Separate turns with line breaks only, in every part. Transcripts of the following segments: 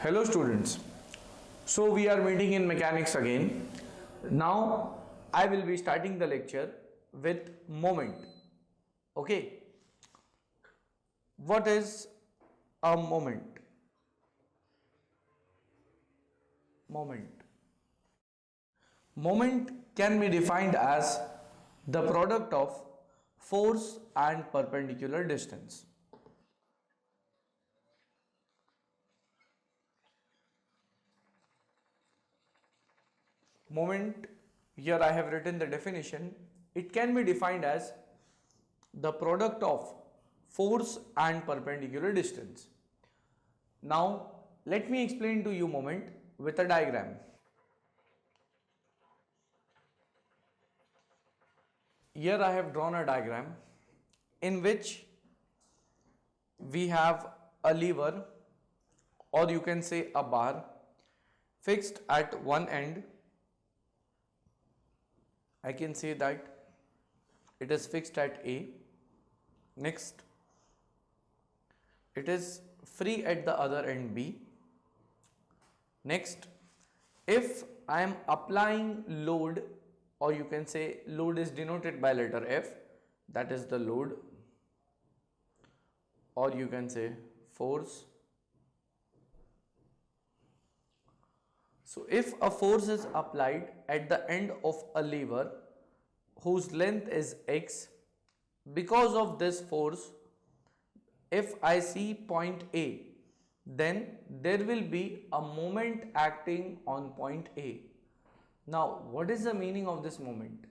Hello students, so we are meeting in mechanics again. Now I will be starting the lecture with moment. Okay, what is a moment? Moment can be defined as the product of force and perpendicular distance. Moment, here I have written the definition. It can be defined as the product of force and perpendicular distance. Now let me explain to you moment with a diagram. Here I have drawn a diagram in which we have a lever, or you can say a bar, fixed at one end. I can say that it is fixed at A. Next, it is free at the other end B. Next, if I am applying load, or you can say load is denoted by letter F, that is the load, or you can say force. So if a force is applied at the end of a lever whose length is x, because of this force, if I see point A, then there will be a moment acting on point A. Now, what is the meaning of this moment?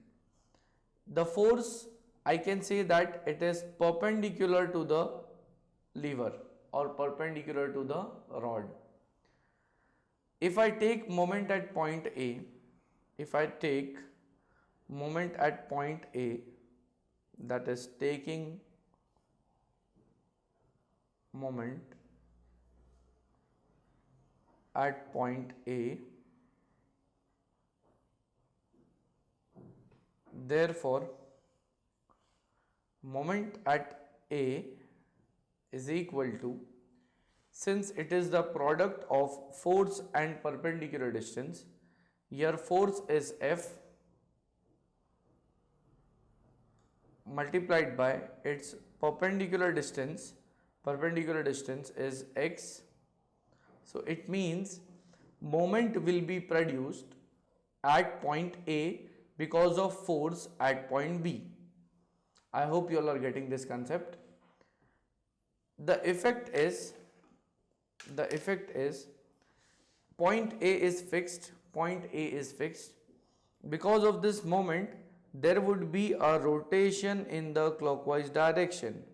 The force, I can say that it is perpendicular to the lever or perpendicular to the rod. If I take moment at point A, that is taking moment at point A, therefore moment at A is equal to, since it is the product of force and perpendicular distance, here force is F multiplied by its perpendicular distance is x. So it means moment will be produced at point A because of force at point B. I hope you all are getting this concept. The effect is point A is fixed. Because of this moment, there would be a rotation in the clockwise direction.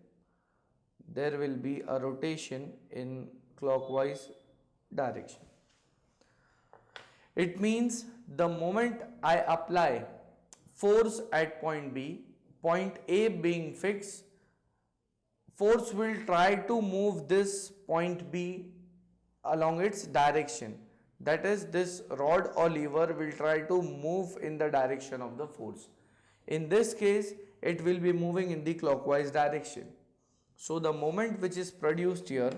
It means the moment I apply force at point B, point A being fixed, force will try to move this point B along its direction. That is, this rod or lever will try to move in the direction of the force. In this case, it will be moving in the clockwise direction. So the moment which is produced here,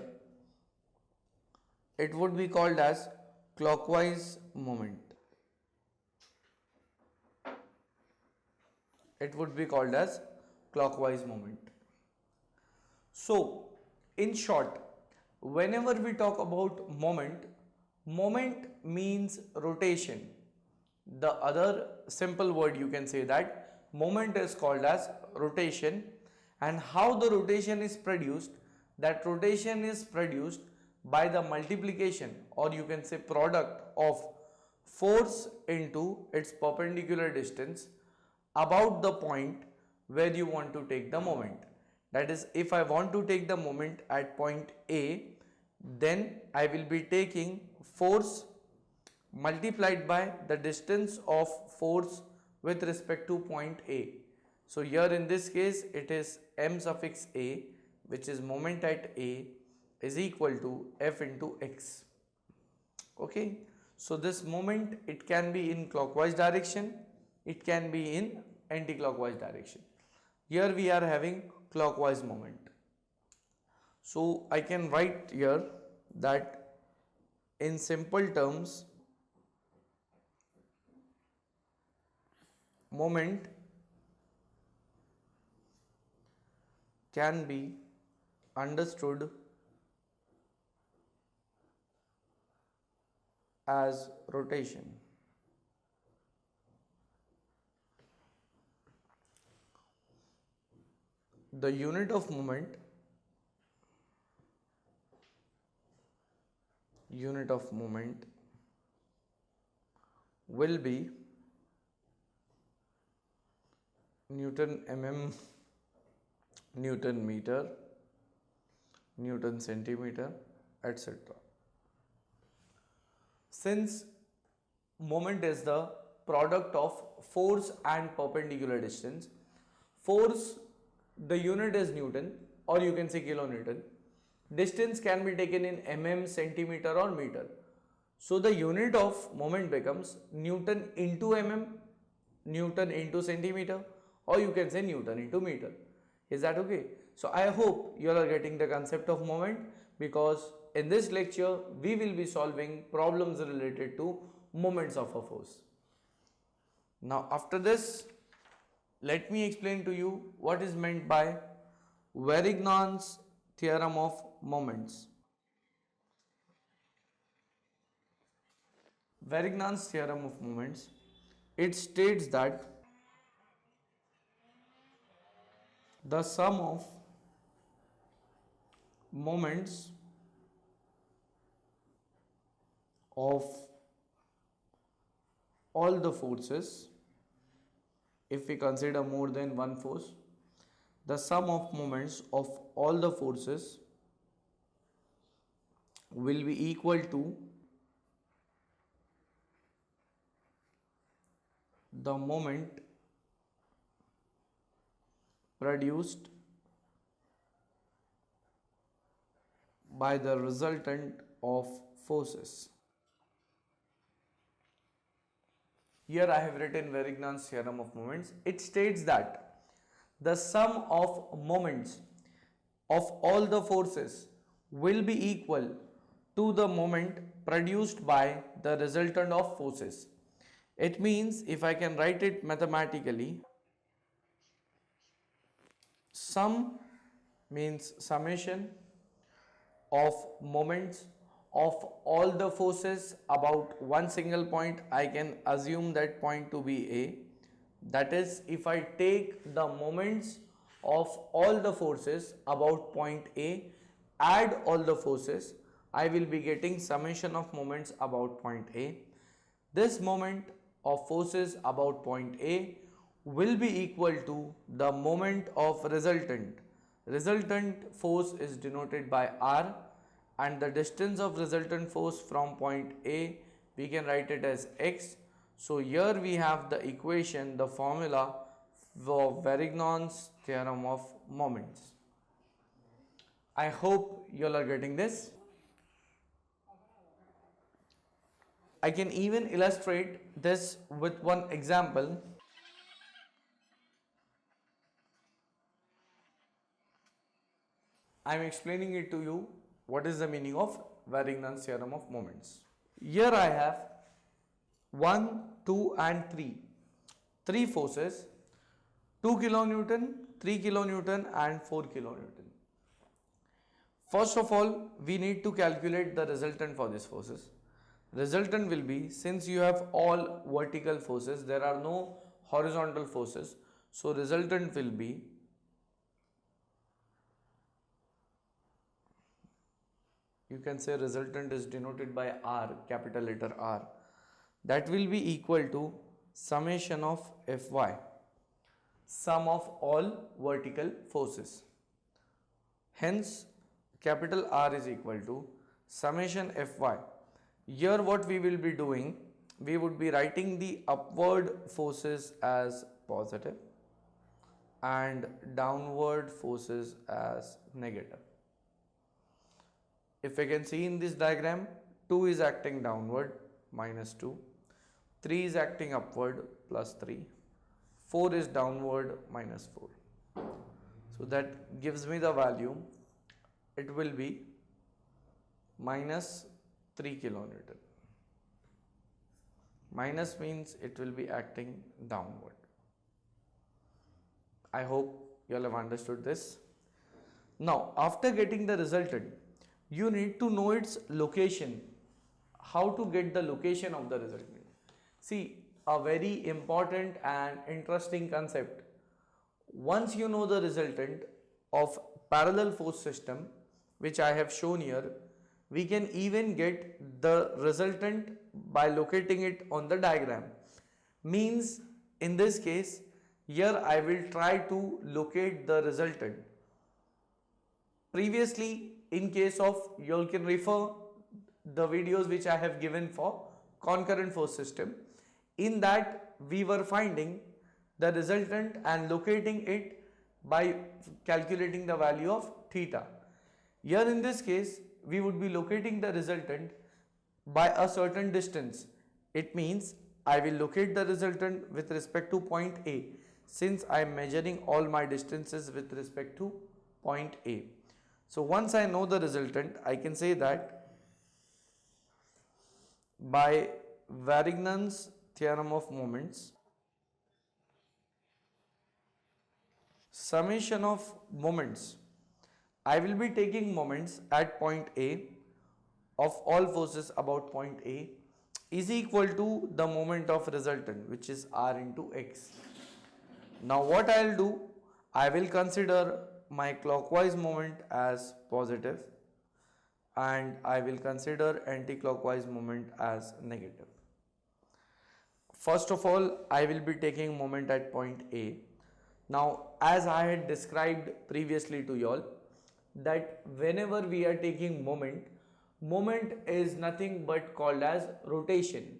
it would be called as clockwise moment. So, in short, whenever we talk about moment means rotation. The other simple word you can say that moment is called as rotation. And how the rotation is produced? That rotation is produced by the multiplication, or you can say product of force into its perpendicular distance about the point where you want to take the moment. That is, if I want to take the moment at point A, then I will be taking force multiplied by the distance of force with respect to point A. So here in this case, it is m suffix A, which is moment at A, is equal to F into x. Okay, so this moment, it can be in clockwise direction, it can be in anti-clockwise direction. Here we are having clockwise moment. So I can write here that In simple terms, moment can be understood as rotation. The unit of moment will be Newton mm, Newton meter, Newton centimeter, etc. Since moment is the product of force and perpendicular distance, force, the unit is Newton, or you can say kilonewton. Distance can be taken in mm, centimeter or meter. So the unit of moment becomes Newton into mm, Newton into centimeter, or you can say Newton into meter. Is that okay? So I hope you all are getting the concept of moment, because in this lecture we will be solving problems related to moments of a force. Now after this, let me explain to you what is meant by Varignons Theorem of Moments. Varignons Theorem of Moments, it states that the sum of moments of all the forces, if we consider more than one force, the sum of moments of all the forces will be equal to the moment produced by the resultant of forces. Here I have written Varignons Theorem of Moments. It states that the sum of moments of all the forces will be equal to the moment produced by the resultant of forces. It means, if I can write it mathematically, sum means summation of moments of all the forces about one single point. I can assume that point to be A. That is, if I take the moments of all the forces about point A, add all the forces, I will be getting summation of moments about point A. This moment of forces about point A will be equal to the moment of resultant. Resultant force is denoted by R, and the distance of resultant force from point A, we can write it as x. So here we have the equation, the formula for Varignons Theorem of Moments. I hope you all are getting this. I can even illustrate this with one example. I am explaining it to you what is the meaning of Varignons Theorem of Moments. Here I have 1, 2 and 3. 3 forces, 2 kilonewton, 3 kilonewton and 4 kilonewton. First of all, we need to calculate the resultant for these forces. Resultant will be, since you have all vertical forces, there are no horizontal forces. So resultant will be you can say resultant is denoted by R, capital letter R. That will be equal to summation of Fy, sum of all vertical forces. Hence, capital R is equal to summation Fy. Here what we will be doing, we would be writing the upward forces as positive and downward forces as negative. If I can see in this diagram, 2 is acting downward, minus 2, 3 is acting upward, plus 3, 4 is downward, minus 4. So that gives me the value, it will be minus 3 kilonewton. Minus means it will be acting downward. I hope you all have understood this. Now, after getting the resultant, you need to know its location. How to get the location of the resultant? See, a very important and interesting concept. Once you know the resultant of parallel force system, which I have shown here, we can even get the resultant by locating it on the diagram. Means, in this case, here I will try to locate the resultant. Previously, in case of, you can refer the videos which I have given for concurrent force system. In that, we were finding the resultant and locating it by calculating the value of theta. Here in this case, we would be locating the resultant by a certain distance. It means I will locate the resultant with respect to point A, since I am measuring all my distances with respect to point A. So once I know the resultant, I can say that by Varignons Theorem of moments, summation of moments, I will be taking moments at point A of all forces about point A is equal to the moment of resultant, which is R into X. Now what I will do, I will consider my clockwise moment as positive and I will consider anti-clockwise moment as negative. First of all, I will be taking moment at point A. Now, as I had described previously to you all, that whenever we are taking moment, moment is nothing but called as rotation.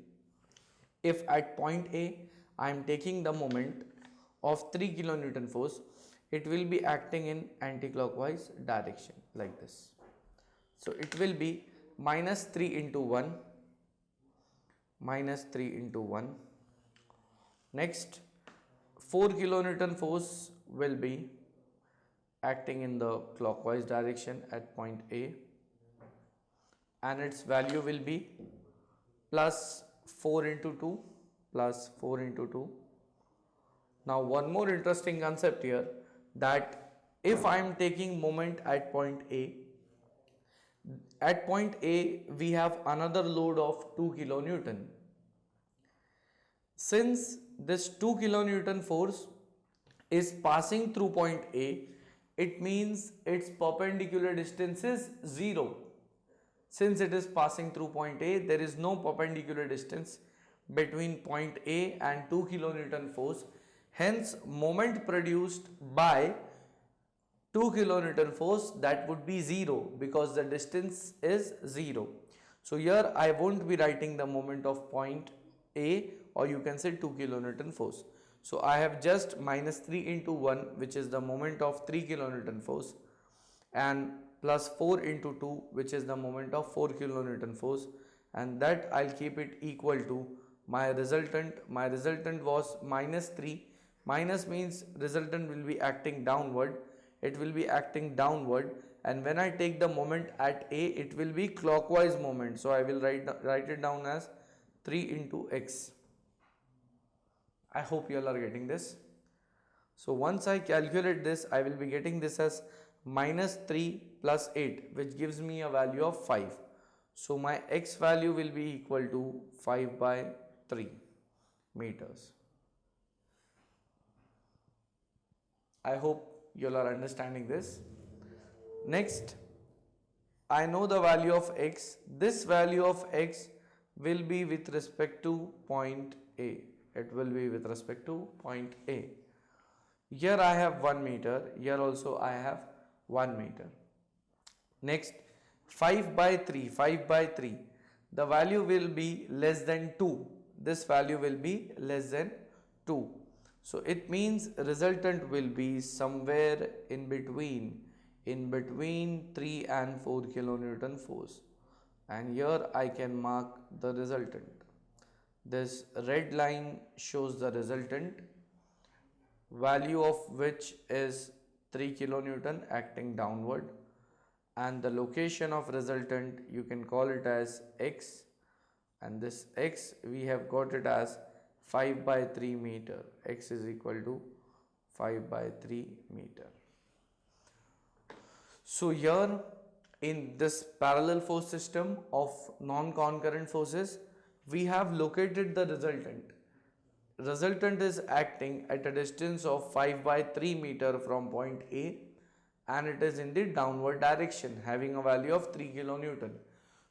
If at point A, I am taking the moment of 3 kilonewton force, it will be acting in anti-clockwise direction like this. So it will be minus 3 into 1, minus 3 into 1. Next, 4 kilonewton force will be acting in the clockwise direction at point A and its value will be plus 4 into 2, plus 4 into 2. Now one more interesting concept here, that if I am taking moment at point A we have another load of 2 kilonewton. Since this 2 kilonewton force is passing through point A, it means its perpendicular distance is 0. Since it is passing through point A, there is no perpendicular distance between point A and 2 kilonewton force. Hence, moment produced by 2 kilonewton force, that would be 0 because the distance is 0. So here I won't be writing the moment of point A, or you can say 2 kilonewton force. So I have just minus 3 into 1, which is the moment of 3 kilonewton force, and plus 4 into 2, which is the moment of 4 kilonewton force, and that I'll keep it equal to my resultant. My resultant was minus 3. Minus means resultant will be acting downward. It will be acting downward, and when I take the moment at A, it will be clockwise moment. So I will write it down as 3 into X. I hope you all are getting this. So once I calculate this, I will be getting this as minus 3 plus 8, which gives me a value of 5. So my X value will be equal to 5 by 3 meters. I hope you all are understanding this. Next, I know the value of X. This value of X will be with respect to point A. It will be with respect to point A. Here I have 1 meter. Here also I have 1 meter. Next, 5 by 3. 5 by 3. The value will be less than 2. This value will be less than 2. So it means resultant will be somewhere in between 3 and 4 kilonewton force. And here I can mark the resultant. This red line shows the resultant, value of which is 3 kilonewton acting downward, and the location of resultant you can call it as x, and this x we have got it as 5 by 3 meter. X is equal to 5 by 3 meter. So here in this parallel force system of non-concurrent forces, we have located the resultant. Resultant is acting at a distance of 5 by 3 meter from point A, and it is in the downward direction having a value of 3 kilonewton.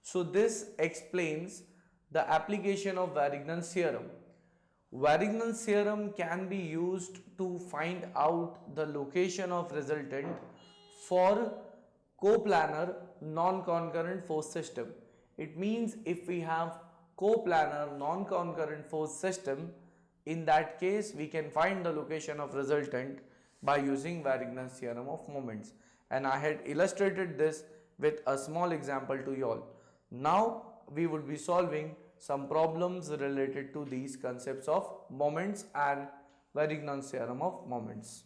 So this explains the application of Varignons theorem. Varignons theorem can be used to find out the location of resultant for coplanar non-concurrent force system. It means if we have coplanar non-concurrent force system, in that case we can find the location of resultant by using Varignons theorem of moments, and I had illustrated this with a small example to you all. Now we would be solving some problems related to these concepts of moments and Varignons theorem of moments.